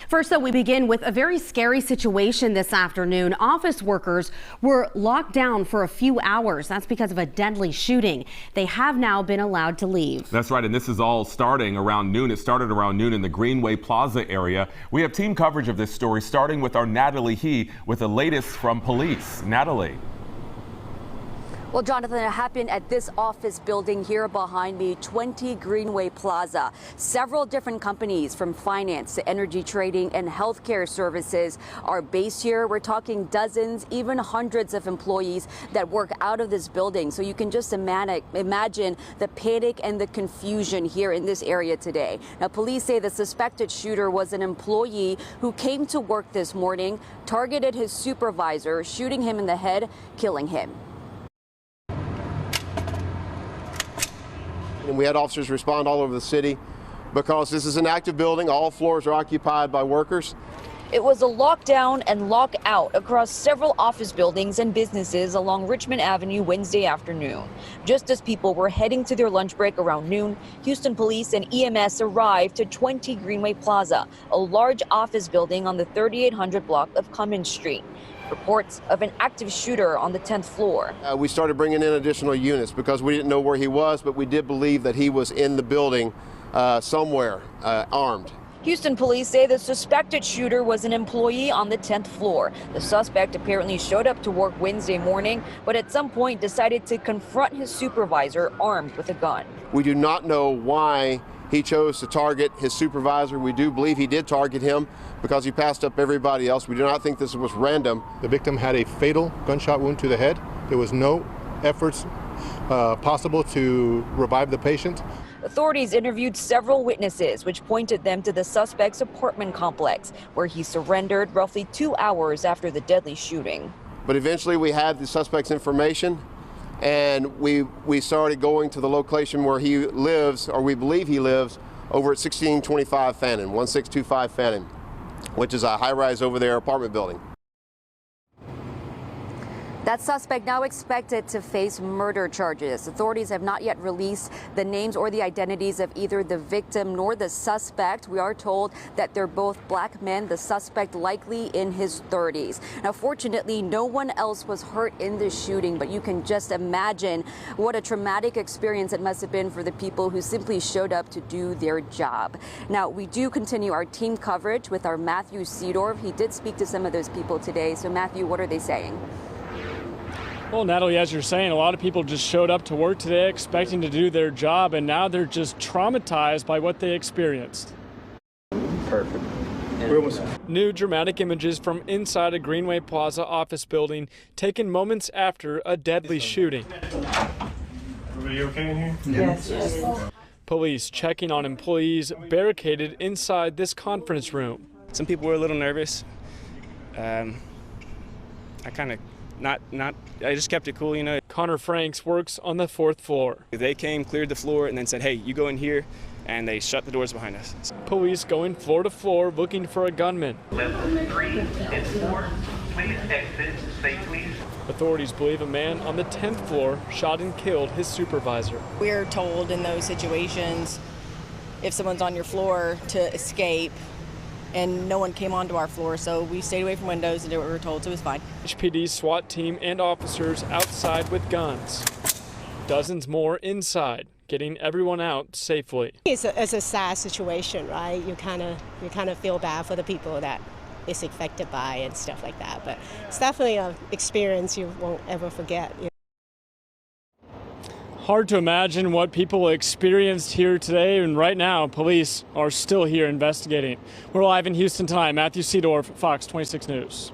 First, though, we begin with a very scary situation this afternoon. Office workers were locked down for a few hours. That's because of a deadly shooting. They have now been allowed to leave. That's right, and this is all starting around noon. It started around noon in the Greenway Plaza area. We have team coverage of this story, starting with our Natalie He with the latest from police. Natalie. Well, Jonathan, it happened at this office building here behind me, 20 Greenway Plaza. Several different companies from finance to energy trading and healthcare services are based here. We're talking dozens, even hundreds of employees that work out of this building. So you can just imagine the panic and the confusion here in this area today. Now, police say the suspected shooter was an employee who came to work this morning, targeted his supervisor, shooting him in the head, killing him. And we had officers respond all over the city because this is an active building. All floors are occupied by workers. It was a lockdown and lockout across several office buildings and businesses along Richmond Avenue Wednesday afternoon. Just as people were heading to their lunch break around noon, Houston police and EMS arrived to 20 Greenway Plaza, a large office building on the 3800 block of Cummins Street. Reports of an active shooter on the 10th floor. We started bringing in additional units because we didn't know where he was, but we did believe that he was in the building somewhere armed. Houston police say the suspected shooter was an employee on the 10th floor. The suspect apparently showed up to work Wednesday morning, but at some point decided to confront his supervisor armed with a gun. We do not know why he chose to target his supervisor. We do believe he did target him because he passed up everybody else. We do not think this was random. The victim had a fatal gunshot wound to the head. There was no efforts possible to revive the patient. Authorities interviewed several witnesses, which pointed them to the suspect's apartment complex, where he surrendered roughly 2 hours after the deadly shooting. But eventually we had the suspect's information, and we started going to the location where he lives, or we believe he lives, over at 1625 Fannin, 1625 Fannin, which is a high-rise over there apartment building. That suspect now expected to face murder charges. Authorities have not yet released the names or the identities of either the victim nor the suspect. We are told that they're both black men, the suspect likely in his 30s. Now, fortunately, no one else was hurt in the shooting, but you can just imagine what a traumatic experience it must have been for the people who simply showed up to do their job. Now, we do continue our team coverage with our Matthew Seedorf. He did speak to some of those people today. So, Matthew, what are they saying? Well, Natalie, as you're saying, a lot of people just showed up to work today expecting to do their job, and now they're just traumatized by what they experienced. Perfect. New dramatic images from inside a Greenway Plaza office building taken moments after a deadly shooting. Everybody okay in here? Yes. Police checking on employees barricaded inside this conference room. Some people were a little nervous. I just kept it cool, you know. Connor Franks works on the 4th floor. They came, cleared the floor, and then said, hey, you go in here, and they shut the doors behind us. Police going floor to floor looking for a gunman. Level 3 and 4, please exit safely. Authorities believe a man on the 10th floor shot and killed his supervisor. We're told in those situations, if someone's on your floor, to escape. And no one came onto our floor, so we stayed away from windows and did what we were told, so it was fine. HPD's SWAT team and officers outside with guns. Dozens more inside, getting everyone out safely. It's a sad situation, right? You kind of feel bad for the people that it's affected by and stuff like that. But it's definitely an experience you won't ever forget. Hard to imagine what people experienced here today, and right now police are still here investigating. We're live in Houston tonight. Matthew Seedorf, Fox 26 News.